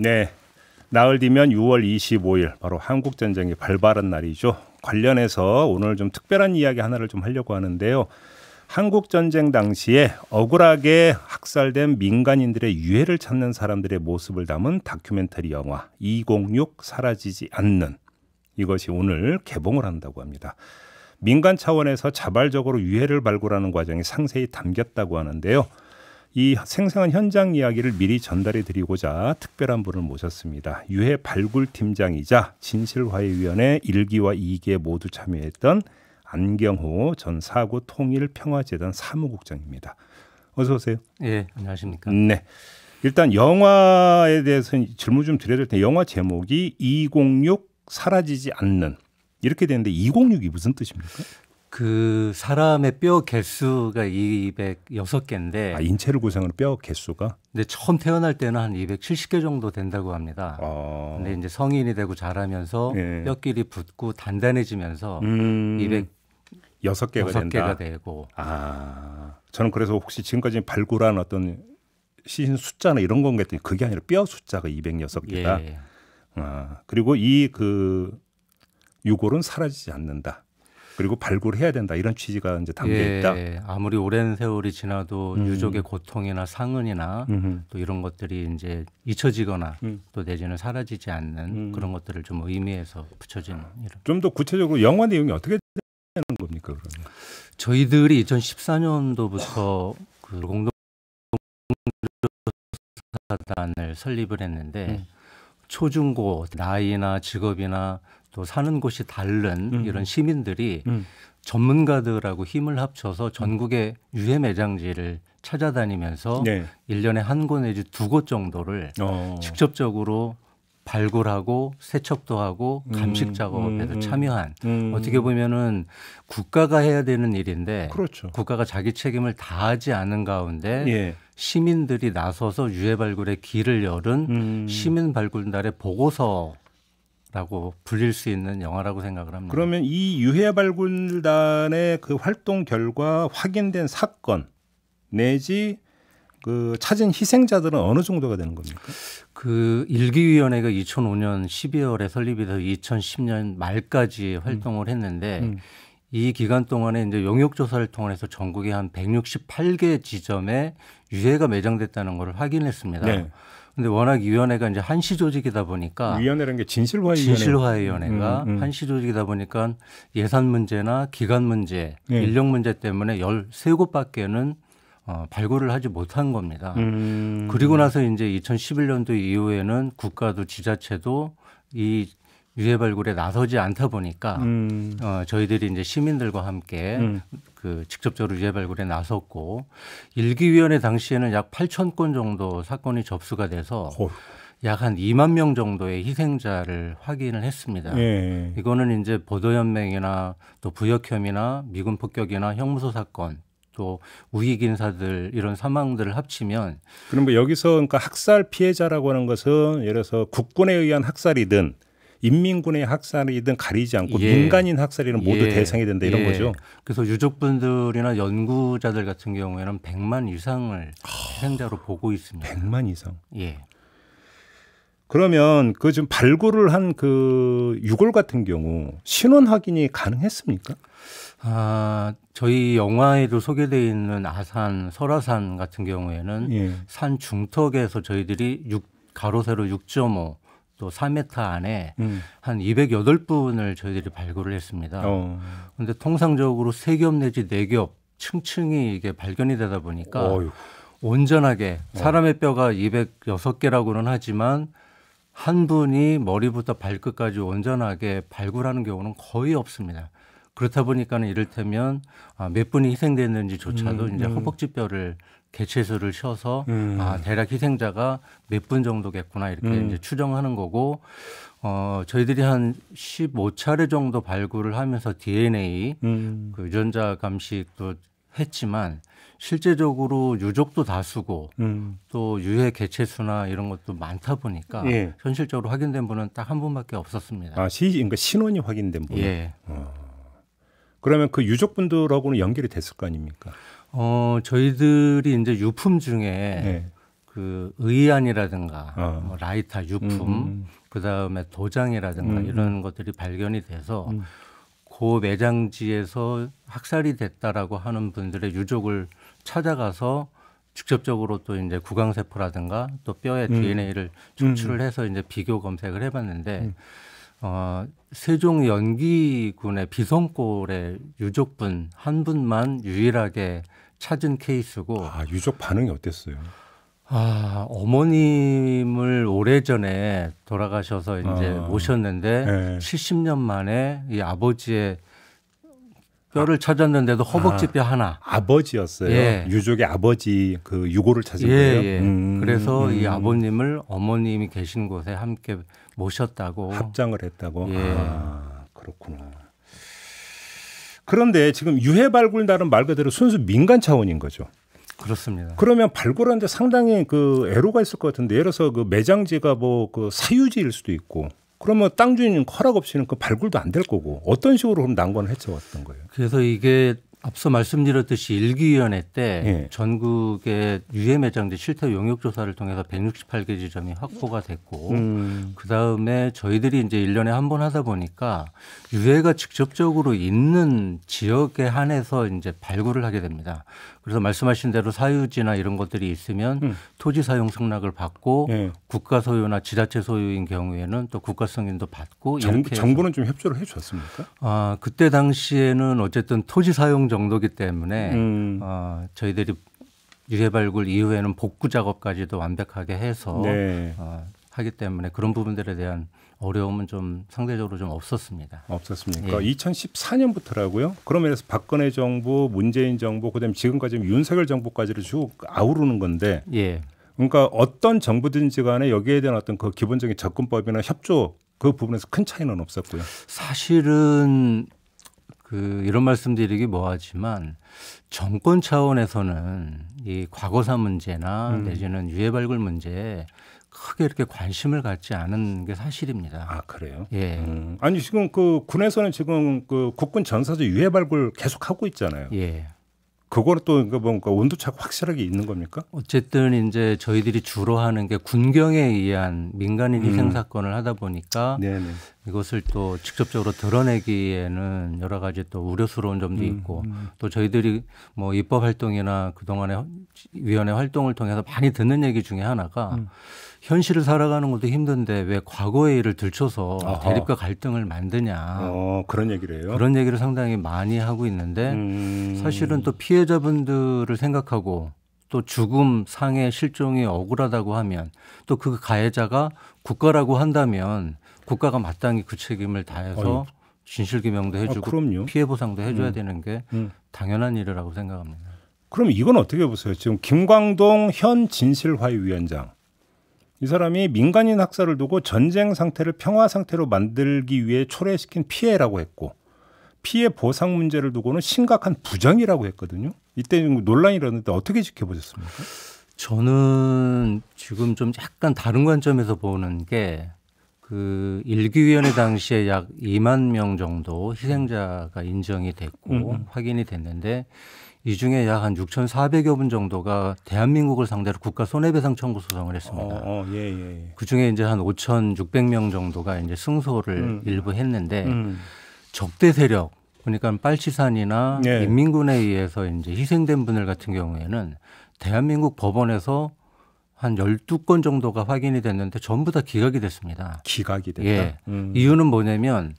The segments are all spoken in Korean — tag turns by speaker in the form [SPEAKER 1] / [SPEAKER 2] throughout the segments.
[SPEAKER 1] 네, 나흘 뒤면 6월 25일 바로 한국전쟁이 발발한 날이죠. 관련해서 오늘 좀 특별한 이야기 하나를 좀 하려고 하는데요. 한국전쟁 당시에 억울하게 학살된 민간인들의 유해를 찾는 사람들의 모습을 담은 다큐멘터리 영화 206 사라지지 않는, 이것이 오늘 개봉을 한다고 합니다. 민간 차원에서 자발적으로 유해를 발굴하는 과정이 상세히 담겼다고 하는데요. 이 생생한 현장 이야기를 미리 전달해 드리고자 특별한 분을 모셨습니다. 유해 발굴 팀장이자 진실화해위원회 1기와 2기에 모두 참여했던 안경호 전 사구 통일평화재단 사무국장입니다. 어서 오세요.
[SPEAKER 2] 예, 안녕하십니까.
[SPEAKER 1] 네. 일단 영화에 대해서 질문 좀 드려야 될 텐데, 영화 제목이 206 사라지지 않는 이렇게 되는데 206이 무슨 뜻입니까?
[SPEAKER 2] 그 사람의 뼈 개수가 206개인데,
[SPEAKER 1] 인체를 구성하는 뼈 개수가?
[SPEAKER 2] 근데 처음 태어날 때는 한 270개 정도 된다고 합니다. 근데 이제 성인이 되고 자라면서
[SPEAKER 1] 예.
[SPEAKER 2] 뼈끼리 붙고 단단해지면서
[SPEAKER 1] 206개가 된다.
[SPEAKER 2] 되고.
[SPEAKER 1] 저는 그래서 혹시 지금까지 발굴한 어떤 시신 숫자나 이런 건 같더니 그게 아니라 뼈 숫자가 206개다.
[SPEAKER 2] 예.
[SPEAKER 1] 그리고 이 그 유골은 사라지지 않는다. 그리고 발굴해야 된다, 이런 취지가 이제 담겨 있다.
[SPEAKER 2] 예, 아무리 오랜 세월이 지나도 유족의 고통이나 상흔이나 또 이런 것들이 이제 잊혀지거나 또 내지는 사라지지 않는 그런 것들을 좀 의미해서 붙여진 이런.
[SPEAKER 1] 좀 더 구체적으로 영화 내용이 어떻게 되는 겁니까, 그러면?
[SPEAKER 2] 저희들이 2014년도부터 그 공동조사단을 설립을 했는데 초중고 나이나 직업이나 또 사는 곳이 다른 이런 시민들이 전문가들하고 힘을 합쳐서 전국의 유해 매장지를 찾아다니면서 1년에 한 곳 내지 두 곳 정도를 직접적으로 발굴하고 세척도 하고 감식 작업에도 참여한, 어떻게 보면은 국가가 해야 되는 일인데,
[SPEAKER 1] 그렇죠.
[SPEAKER 2] 국가가 자기 책임을 다하지 않은 가운데 시민들이 나서서 유해 발굴의 길을 열은 시민 발굴단의 보고서라고 불릴 수 있는 영화라고 생각을 합니다.
[SPEAKER 1] 그러면 이 유해 발굴단의 그 활동 결과 확인된 사건 내지 그 찾은 희생자들은 어느 정도가 되는 겁니까?
[SPEAKER 2] 그 일기위원회가 2005년 12월에 설립이 돼서 2010년 말까지 활동을 했는데 이 기간 동안에 이제 용역 조사를 통해서 전국에 한 168개 지점에 유해가 매장됐다는 것을 확인했습니다. 근데 워낙 위원회가 이제 한시 조직이다 보니까,
[SPEAKER 1] 위원회라는 게
[SPEAKER 2] 진실화위원회가 한시 조직이다 보니까 예산 문제나 기간 문제, 인력 문제 때문에 13곳밖에는 발굴을 하지 못한 겁니다. 그리고 나서 이제 2011년도 이후에는 국가도 지자체도 이 유해 발굴에 나서지 않다 보니까 저희들이 이제 시민들과 함께 그 직접적으로 유해 발굴에 나섰고, 일기위원회 당시에는 약 8,000건 정도 사건이 접수가 돼서 약 한 2만 명 정도의 희생자를 확인을 했습니다. 이거는 이제 보도연맹이나 또 부역혐의나 미군 폭격이나 형무소 사건, 또 우익 인사들 이런 사망들을 합치면,
[SPEAKER 1] 그럼 뭐 여기서 그러니까 학살 피해자라고 하는 것은 예를 들어서 국군에 의한 학살이든 인민군의 학살이든 가리지 않고 민간인 학살이는 모두 대상이 된다, 이런 거죠.
[SPEAKER 2] 그래서 유족분들이나 연구자들 같은 경우에는 100만 이상을 희생자로 보고 있습니다.
[SPEAKER 1] 100만 이상.
[SPEAKER 2] 예.
[SPEAKER 1] 그러면 그 지금 발굴을 한 그 유골 같은 경우 신원 확인이 가능했습니까?
[SPEAKER 2] 저희 영화에도 소개되어 있는 아산, 설화산 같은 경우에는 산 중턱에서 저희들이 가로 세로 6.5 또 4m 안에 한 208분을 저희들이 발굴을 했습니다. 그런데 통상적으로 3겹 내지 4겹 층층이 이게 발견이 되다 보니까 온전하게 사람의 뼈가 206개라고는 하지만 한 분이 머리부터 발끝까지 온전하게 발굴하는 경우는 거의 없습니다. 그렇다 보니까는 이를테면 몇 분이 희생됐는지조차도 이제 허벅지뼈를 개체수를 쉬어서 대략 희생자가 몇 분 정도겠구나 이렇게 이제 추정하는 거고, 저희들이 한 15차례 정도 발굴을 하면서 DNA 그 유전자 감식도 했지만 실제적으로 유족도 다수고 또 유해 개체수나 이런 것도 많다 보니까 현실적으로 확인된 분은 딱 한 분밖에 없었습니다.
[SPEAKER 1] 그러니까 신원이 확인된 분.
[SPEAKER 2] 예.
[SPEAKER 1] 그러면 그 유족분들하고는 연결이 됐을 거 아닙니까?
[SPEAKER 2] 저희들이 이제 유품 중에 그 그 의안이라든가 뭐 라이터 유품, 그다음에 도장이라든가 이런 것들이 발견이 돼서 그 매장지에서 학살이 됐다라고 하는 분들의 유족을 찾아가서 직접적으로 또 이제 구강세포라든가 또 뼈의 DNA를 추출을 해서 이제 비교 검색을 해봤는데 세종 연기군의 비성골의 유족분 한 분만 유일하게 찾은 케이스고.
[SPEAKER 1] 아, 유족 반응이 어땠어요?
[SPEAKER 2] 어머님을 오래전에 돌아가셔서 이제 모셨는데
[SPEAKER 1] 네.
[SPEAKER 2] 70년 만에 이 아버지의 뼈를 찾았는데도 허벅지 뼈 하나.
[SPEAKER 1] 아버지였어요.
[SPEAKER 2] 예.
[SPEAKER 1] 유족의 아버지 그 유골을 찾은
[SPEAKER 2] 예,
[SPEAKER 1] 거예요.
[SPEAKER 2] 예. 그래서 이 아버님을 어머님이 계신 곳에 함께 모셨다고.
[SPEAKER 1] 합장을 했다고.
[SPEAKER 2] 예.
[SPEAKER 1] 아, 그렇구나. 그런데 지금 유해 발굴 날은 말 그대로 순수 민간 차원인 거죠.
[SPEAKER 2] 그렇습니다.
[SPEAKER 1] 그러면 발굴하는데 상당히 그 애로가 있을 것 같은데, 예를 들어서 그 매장지가 뭐 그 사유지일 수도 있고, 그러면 땅 주인 허락 없이는 그 발굴도 안 될 거고, 어떤 식으로 그럼 난관을 해쳐왔던 거예요?
[SPEAKER 2] 그래서 이게 앞서 말씀드렸듯이 일기위원회 때
[SPEAKER 1] 예.
[SPEAKER 2] 전국의 유해 매장지 실태 용역 조사를 통해서 168개 지점이 확보가 됐고, 그다음에 저희들이 이제 1년에 한 번 하다 보니까 유해가 직접적으로 있는 지역에 한해서 이제 발굴을 하게 됩니다. 그래서 말씀하신 대로 사유지나 이런 것들이 있으면 토지 사용 승낙을 받고,
[SPEAKER 1] 예.
[SPEAKER 2] 국가 소유나 지자체 소유인 경우에는 또 국가 승인도 받고 이렇게 해서.
[SPEAKER 1] 정부는 좀 협조를 해 줬습니까?
[SPEAKER 2] 그때 당시에는 어쨌든 토지 사용 정도기 때문에 저희들이 유해 발굴 이후에는 복구 작업까지도 완벽하게 해서
[SPEAKER 1] 네.
[SPEAKER 2] 하기 때문에 그런 부분들에 대한 어려움은 좀 상대적으로 좀 없었습니다.
[SPEAKER 1] 없었습니까?
[SPEAKER 2] 예.
[SPEAKER 1] 2014년부터라고요? 그러면서 박근혜 정부, 문재인 정부, 그다음에 지금까지 윤석열 정부까지를 쭉 아우르는 건데,
[SPEAKER 2] 예.
[SPEAKER 1] 그러니까 어떤 정부든지 간에 여기에 대한 어떤 그 기본적인 접근법이나 협조 그 부분에서 큰 차이는 없었고요.
[SPEAKER 2] 사실은 이런 말씀드리기 뭐하지만 정권 차원에서는 이 과거사 문제나 내지는 유해 발굴 문제에 크게 이렇게 관심을 갖지 않은 게 사실입니다.
[SPEAKER 1] 아, 그래요?
[SPEAKER 2] 예.
[SPEAKER 1] 아니 지금 그 군에서는 지금 그 국군 전사자 유해 발굴 계속 하고 있잖아요.
[SPEAKER 2] 예.
[SPEAKER 1] 그거는 또 뭔가 온도차가 확실하게 있는 겁니까?
[SPEAKER 2] 어쨌든 이제 저희들이 주로 하는 게 군경에 의한 민간인 희생 사건을 하다 보니까
[SPEAKER 1] 네네.
[SPEAKER 2] 이것을 또 직접적으로 드러내기에는 여러 가지 또 우려스러운 점도 있고, 또 저희들이 뭐 입법 활동이나 그동안의 위원회 활동을 통해서 많이 듣는 얘기 중에 하나가 현실을 살아가는 것도 힘든데 왜 과거의 일을 들춰서 대립과 갈등을 만드냐.
[SPEAKER 1] 그런 얘기를 해요?
[SPEAKER 2] 그런 얘기를 상당히 많이 하고 있는데 사실은 또 피해자분들을 생각하고 또 죽음, 상해, 실종이 억울하다고 하면 또 그 가해자가 국가라고 한다면 국가가 마땅히 그 책임을 다해서 진실규명도 해주고 피해 보상도 해줘야 되는 게 당연한 일이라고 생각합니다.
[SPEAKER 1] 그럼 이건 어떻게 보세요? 지금 김광동 현 진실화해위원장, 이 사람이 민간인 학살을 두고 전쟁 상태를 평화 상태로 만들기 위해 초래시킨 피해라고 했고, 피해 보상 문제를 두고는 심각한 부정이라고 했거든요. 이때 논란이 일었는데 어떻게 지켜보셨습니까?
[SPEAKER 2] 저는 지금 좀 약간 다른 관점에서 보는 게, 그 일기위원회 당시에 약 2만 명 정도 희생자가 인정이 됐고 확인이 됐는데, 이 중에 약 한 6,400여 분 정도가 대한민국을 상대로 국가 손해배상 청구 소송을 했습니다.
[SPEAKER 1] 예.
[SPEAKER 2] 그 중에 이제 한 5,600명 정도가 이제 승소를 일부 했는데, 적대 세력, 그러니까 빨치산이나 인민군에 의해서 이제 희생된 분들 같은 경우에는 대한민국 법원에서 한 12건 정도가 확인이 됐는데 전부 다 기각이 됐습니다.
[SPEAKER 1] 기각이 됐다?
[SPEAKER 2] 예. 이유는 뭐냐면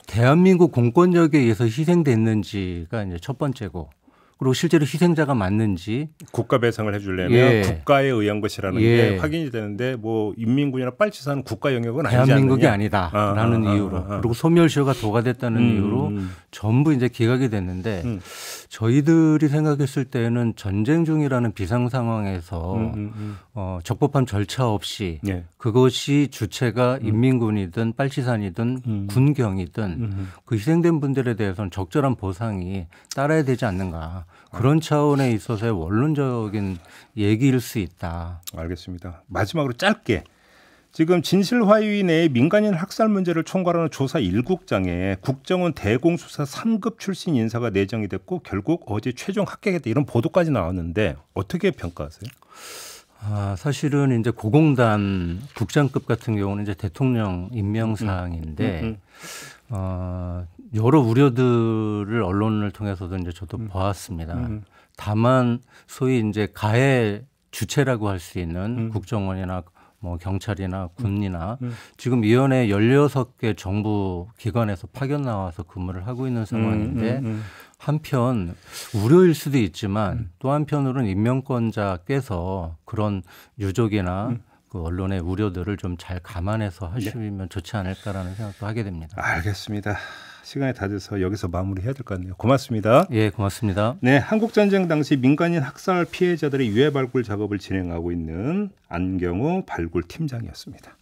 [SPEAKER 2] 대한민국 공권력에 의해서 희생됐는지가 이제 첫 번째고, 그리고 실제로 희생자가 맞는지
[SPEAKER 1] 국가 배상을 해주려면 국가에 의한 것이라는 게 확인이 되는데, 뭐 인민군이나 빨치산은 국가 영역은 아니지 않느냐.
[SPEAKER 2] 대한민국이 아니다라는 이유로, 그리고 소멸시효가 도과됐다는 이유로 전부 이제 기각이 됐는데, 저희들이 생각했을 때는 전쟁 중이라는 비상 상황에서 적법한 절차 없이 그것이 주체가 인민군이든 빨치산이든 군경이든 그 희생된 분들에 대해서는 적절한 보상이 따라야 되지 않는가, 그런 차원에 있어서의 원론적인 얘기일 수 있다.
[SPEAKER 1] 알겠습니다. 마지막으로 짧게, 지금 진실화해위 내에 민간인 학살 문제를 총괄하는 조사 1국장에 국정원 대공수사 3급 출신 인사가 내정이 됐고 결국 어제 최종 합격했다, 이런 보도까지 나왔는데 어떻게 평가하세요?
[SPEAKER 2] 사실은 이제 고공단 국장급 같은 경우는 이제 대통령 임명 사항인데 여러 우려들을 언론을 통해서도 이제 저도 보았습니다. 다만 소위 이제 가해 주체라고 할 수 있는 국정원이나 뭐 경찰이나 군이나 지금 위원회 16개 정부 기관에서 파견 나와서 근무를 하고 있는 상황인데 한편 우려일 수도 있지만 또 한편으로는 임명권자께서 그런 유족이나 그 언론의 우려들을 좀 잘 감안해서 하시면 좋지 않을까라는 생각도 하게 됩니다.
[SPEAKER 1] 알겠습니다. 시간이 다 돼서 여기서 마무리해야 될 것 같네요. 고맙습니다.
[SPEAKER 2] 예, 고맙습니다.
[SPEAKER 1] 네, 한국전쟁 당시 민간인 학살 피해자들의 유해 발굴 작업을 진행하고 있는 안경우 발굴 팀장이었습니다.